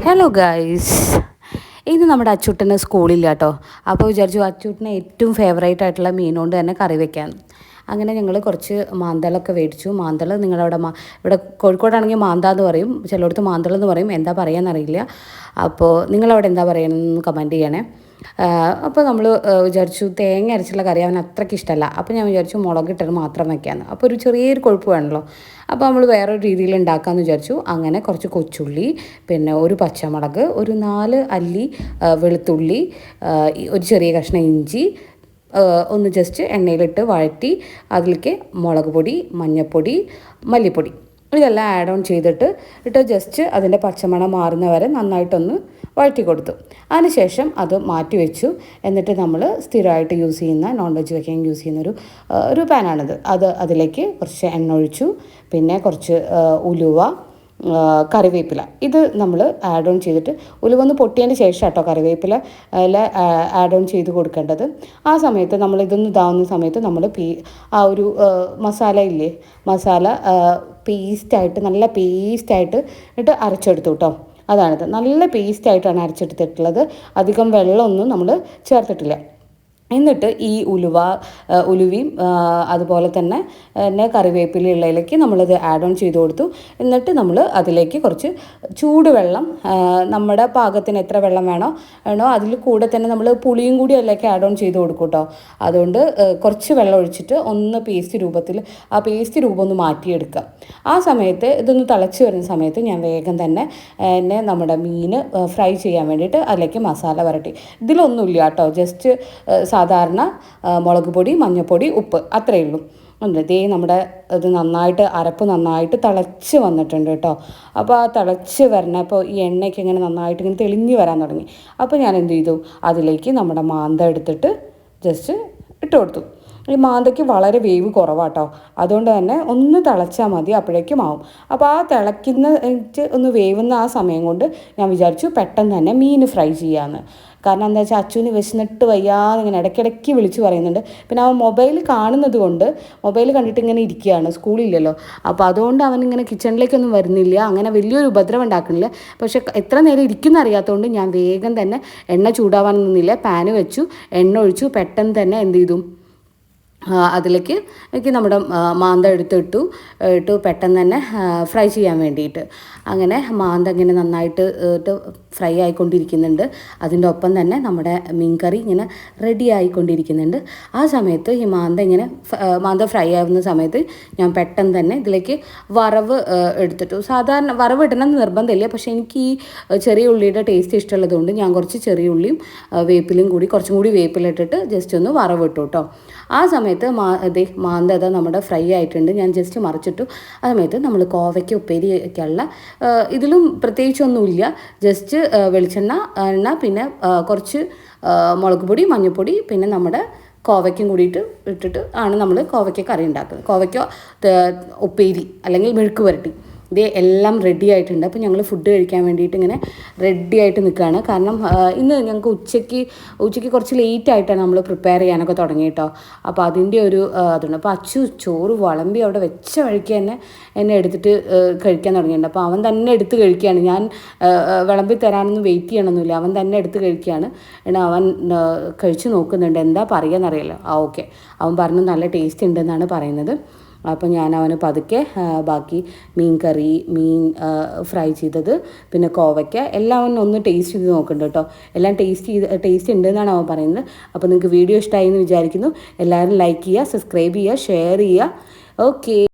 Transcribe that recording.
Hello guys, ഇന്ന് നമ്മുടെ അച്ചൂട്ടന് സ്കൂളില്ല കേട്ടോ. അപ്പോൾ വിചാരിച്ചു അച്ചൂട്ടിന് ഏറ്റവും ഫേവറേറ്റ് ആയിട്ടുള്ള മീൻ കൊണ്ട് തന്നെ കറി വെക്കാൻ. അങ്ങനെ ഞങ്ങൾ കുറച്ച് മാന്തളൊക്കെ മേടിച്ചു. മാന്തൾ നിങ്ങളവിടെ ഇവിടെ കോഴിക്കോടാണെങ്കിൽ മാന്ത എന്ന് പറയും, ചിലയിടത്ത് മാന്തൾ എന്ന് പറയും, എന്താ പറയാന്നറിയില്ല. അപ്പോൾ നിങ്ങളവിടെ എന്താ പറയുന്നതെന്ന് കമൻറ്റ് ചെയ്യണേ. അപ്പോൾ നമ്മൾ വിചാരിച്ചു തേങ്ങ അരച്ചുള്ള കറി അവൻ അത്രയ്ക്ക് ഇഷ്ടമല്ല. അപ്പോൾ ഞാൻ വിചാരിച്ചു മുളകിട്ടത് മാത്രം വയ്ക്കാമെന്ന്. അപ്പോൾ ഒരു ചെറിയൊരു കൊഴുപ്പ് വേണമല്ലോ. അപ്പോൾ നമ്മൾ വേറൊരു രീതിയിൽ ഉണ്ടാക്കാമെന്ന് വിചാരിച്ചു. അങ്ങനെ കുറച്ച് കൊച്ചുള്ളി, പിന്നെ ഒരു പച്ചമുളക്, ഒരു 4 അല്ലി വെളുത്തുള്ളി, ഒരു ചെറിയ കഷ്ണം ഇഞ്ചി ഒന്ന് ജസ്റ്റ് എണ്ണയിലിട്ട് വഴറ്റി അതിലേക്ക് മുളക് പൊടി, മഞ്ഞൾപ്പൊടി, മല്ലിപ്പൊടി ഇതെല്ലാം ആഡ് ഓൺ ചെയ്തിട്ട് ജസ്റ്റ് അതിൻ്റെ പച്ചമണം മാറുന്ന വരെ നന്നായിട്ടൊന്ന് വഴറ്റി കൊടുത്തു. അതിനുശേഷം അത് മാറ്റി വെച്ചു. എന്നിട്ട് നമ്മൾ സ്ഥിരമായിട്ട് യൂസ് ചെയ്യുന്ന നോൺ വെജ് വയ്ക്കാൻ യൂസ് ചെയ്യുന്ന ഒരു പാനാണിത്. അതിലേക്ക് കുറച്ച് എണ്ണ ഒഴിച്ചു. പിന്നെ കുറച്ച് ഉലുവ, കറിവേപ്പില ഇത് നമ്മൾ ആഡ് ഓൺ ചെയ്തിട്ട്, ഉലുവ ഒന്ന് പൊട്ടിയതിന് ശേഷം കേട്ടോ കറിവേപ്പില ആഡ് ഓൺ ചെയ്ത് കൊടുക്കേണ്ടത്. ആ സമയത്ത് നമ്മളിതൊന്ന് ഇതാവുന്ന സമയത്ത് നമ്മൾ ആ ഒരു മസാല ഇല്ലേ, മസാല പേസ്റ്റായിട്ട് നല്ല പേസ്റ്റായിട്ട് അരച്ചെടുത്തു കേട്ടോ. അതാണിത്, നല്ല പേസ്റ്റായിട്ടാണ് അരച്ചെടുത്തിട്ടുള്ളത്. അധികം വെള്ളമൊന്നും നമ്മൾ ചേർത്തിട്ടില്ല. എന്നിട്ട് ഈ ഉലുവയും അതുപോലെ തന്നെ കറിവേപ്പിലയുള്ളതിലേക്ക് നമ്മളത് ആഡ് ഓൺ ചെയ്ത് കൊടുത്തു. എന്നിട്ട് നമ്മൾ അതിലേക്ക് കുറച്ച് ചൂടുവെള്ളം, നമ്മുടെ പാകത്തിന് എത്ര വെള്ളം വേണോ അതിൽ കൂടെ തന്നെ നമ്മൾ പുളിയും കൂടി അതിലേക്ക് ആഡ് ഓൺ ചെയ്ത് കൊടുക്കും കേട്ടോ. അതുകൊണ്ട് കുറച്ച് വെള്ളം ഒഴിച്ചിട്ട് ഒന്ന് പേസ്റ്റ് രൂപത്തിൽ ആ പേസ്റ്റ് രൂപം ഒന്ന് മാറ്റിയെടുക്കുക. ആ സമയത്ത് ഇതൊന്ന് തിളച്ച് വരുന്ന സമയത്ത് ഞാൻ വേഗം തന്നെ നമ്മുടെ മീൻ ഫ്രൈ ചെയ്യാൻ വേണ്ടിയിട്ട് അതിലേക്ക് മസാല വരട്ടി. ഇതിലൊന്നുമില്ല കേട്ടോ, ജസ്റ്റ് സാധാരണ മുളക് പൊടി, മഞ്ഞൾപ്പൊടി, ഉപ്പ് അത്രയേ ഉള്ളൂ. ദേ നമ്മുടെ ഇത് അരപ്പ് നന്നായിട്ട് തിളച്ച് വന്നിട്ടുണ്ട് കേട്ടോ. അപ്പോൾ ആ തിളച്ച് വരണപ്പോൾ ഈ എണ്ണയ്ക്ക് ഇങ്ങനെ നന്നായിട്ട് ഇങ്ങനെ തെളിഞ്ഞ് വരാൻ തുടങ്ങി. അപ്പോൾ ഞാൻ എന്ത് ചെയ്തു, അതിലേക്ക് നമ്മുടെ മാന്ത എടുത്തിട്ട് ജസ്റ്റ് ഇട്ട് കൊടുത്തു. ഈ മാന്തയ്ക്ക് വളരെ വേവ് കുറവാട്ടോ, അതുകൊണ്ട് തന്നെ ഒന്ന് തിളച്ചാൽ മതി, അപ്പോഴേക്കും ആവും. അപ്പോൾ ആ ഒന്ന് വേവുന്ന ആ സമയം കൊണ്ട് ഞാൻ വിചാരിച്ചു പെട്ടെന്ന് തന്നെ മീൻ ഫ്രൈ ചെയ്യാമെന്ന്. കാരണം എന്താ വെച്ചാൽ അച്ചുവിന് വിശന്നിട്ട് വയ്യാതെ ഇങ്ങനെ ഇടയ്ക്കിടയ്ക്ക് വിളിച്ച് പറയുന്നുണ്ട്. പിന്നെ അവൻ മൊബൈൽ കാണുന്നത് കൊണ്ട് മൊബൈൽ കണ്ടിട്ട് ഇങ്ങനെ ഇരിക്കുകയാണ്, സ്കൂളില്ലല്ലോ. അപ്പോൾ അതുകൊണ്ട് അവനിങ്ങനെ കിച്ചണിലേക്കൊന്നും വരുന്നില്ല, അങ്ങനെ വലിയൊരു ഉപദ്രവം ഉണ്ടാക്കുന്നില്ല. പക്ഷേ എത്ര നേരം ഇരിക്കുന്ന അറിയാത്തതുകൊണ്ട് ഞാൻ വേഗം തന്നെ എണ്ണ ചൂടാവാൻ നിന്നില്ല, പാന് വെച്ചു, എണ്ണ ഒഴിച്ചു, പെട്ടെന്ന് തന്നെ എന്ത് ചെയ്തു, അതിലേക്ക് നമ്മുടെ മാന്ത ഇട്ടു പെട്ടെന്ന് തന്നെ ഫ്രൈ ചെയ്യാൻ വേണ്ടിയിട്ട്. അങ്ങനെ മാന്ത ഇങ്ങനെ നന്നായിട്ട് ഫ്രൈ ആയിക്കൊണ്ടിരിക്കുന്നുണ്ട്. അതിൻ്റെ ഒപ്പം തന്നെ നമ്മുടെ മീൻകറി ഇങ്ങനെ റെഡി ആയിക്കൊണ്ടിരിക്കുന്നുണ്ട്. ആ സമയത്ത് ഈ മാന്ത ഫ്രൈ ആവുന്ന സമയത്ത് ഞാൻ പെട്ടെന്ന് തന്നെ ഇതിലേക്ക് വറവ് എടുത്തിട്ടു. സാധാരണ വറവ് ഇടണമെന്ന് നിർബന്ധമില്ല, പക്ഷേ എനിക്ക് ഈ ചെറിയ ഉള്ളിയുടെ ടേസ്റ്റ് ഇഷ്ടമുള്ളതുകൊണ്ട് ഞാൻ കുറച്ച് ചെറിയ ഉള്ളിയും വേപ്പിലും കൂടി കുറച്ചും കൂടി വേപ്പിലിട്ടിട്ട് ജസ്റ്റ് ഒന്ന് വറവ് ഇട്ടു കേട്ടോ. ആ സമയത്ത് മാന്ത നമ്മുടെ ഫ്രൈ ആയിട്ടുണ്ട്. ഞാൻ ജസ്റ്റ് മറിച്ചിട്ടു. ആ സമയത്ത് നമ്മൾ കോവയ്ക്ക് ഉപ്പേരിക്കുള്ള ഇതിലും പ്രത്യേകിച്ചൊന്നുമില്ല, ജസ്റ്റ് എണ്ണ, പിന്നെ കുറച്ച് മുളക് പൊടി, മഞ്ഞൾപ്പൊടി, പിന്നെ നമ്മുടെ കോവയ്ക്കും കൂടിയിട്ട് ഇട്ടിട്ട് ആണ് നമ്മൾ കോവയ്ക്ക കറി ഉണ്ടാക്കുന്നത്. കോവയ്ക്ക ഉപ്പേരി അല്ലെങ്കിൽ മെഴുക്ക് പുരട്ടി എല്ലാം റെഡി ആയിട്ടുണ്ട്. അപ്പോൾ ഞങ്ങൾ ഫുഡ് കഴിക്കാൻ വേണ്ടിയിട്ട് ഇങ്ങനെ റെഡി ആയിട്ട് നിൽക്കുകയാണ്. കാരണം ഇന്ന് ഞങ്ങൾക്ക് ഉച്ചയ്ക്ക് കുറച്ച് ലേറ്റ് ആയിട്ടാണ് നമ്മൾ പ്രിപ്പയർ ചെയ്യാനൊക്കെ തുടങ്ങി കേട്ടോ. അപ്പോൾ അതിൻ്റെ ഒരു അതുണ്ട്. അപ്പോൾ അച്ചു ചോറ് വിളമ്പി അവിടെ വെച്ച വഴിക്ക് തന്നെ എന്നെ എടുത്തിട്ട് കഴിക്കാൻ തുടങ്ങിയിട്ടുണ്ട്. അപ്പോൾ അവൻ തന്നെ എടുത്ത് കഴിക്കുകയാണ്. ഞാൻ വിളമ്പി തരാനൊന്നും വെയിറ്റ് ചെയ്യണമെന്നില്ല, അവൻ തന്നെ എടുത്ത് കഴിക്കുകയാണ്. അവൻ കഴിച്ച് നോക്കുന്നുണ്ട്, എന്താ പറയുകയെന്നറിയില്ല. ഓക്കെ, അവൻ പറഞ്ഞു നല്ല ടേസ്റ്റ് ഉണ്ടെന്നാണ് പറയുന്നത്. അപ്പോൾ ഞാൻ അവന് പതുക്കെ ബാക്കി മീൻ ഫ്രൈ ചെയ്തത്, പിന്നെ കോവയ്ക്ക എല്ലാം അവൻ ഒന്ന് ടേസ്റ്റ് ചെയ്ത് നോക്കുന്നുണ്ട് കേട്ടോ. എല്ലാം ടേസ്റ്റ് ഉണ്ടെന്നാണ് അവൻ പറയുന്നത്. അപ്പോൾ നിങ്ങൾക്ക് വീഡിയോ ഇഷ്ടമായി എന്ന് വിചാരിക്കുന്നു. എല്ലാവരും ലൈക്ക് ചെയ്യുക, സബ്സ്ക്രൈബ് ചെയ്യുക, ഷെയർ ചെയ്യുക. ഓക്കെ.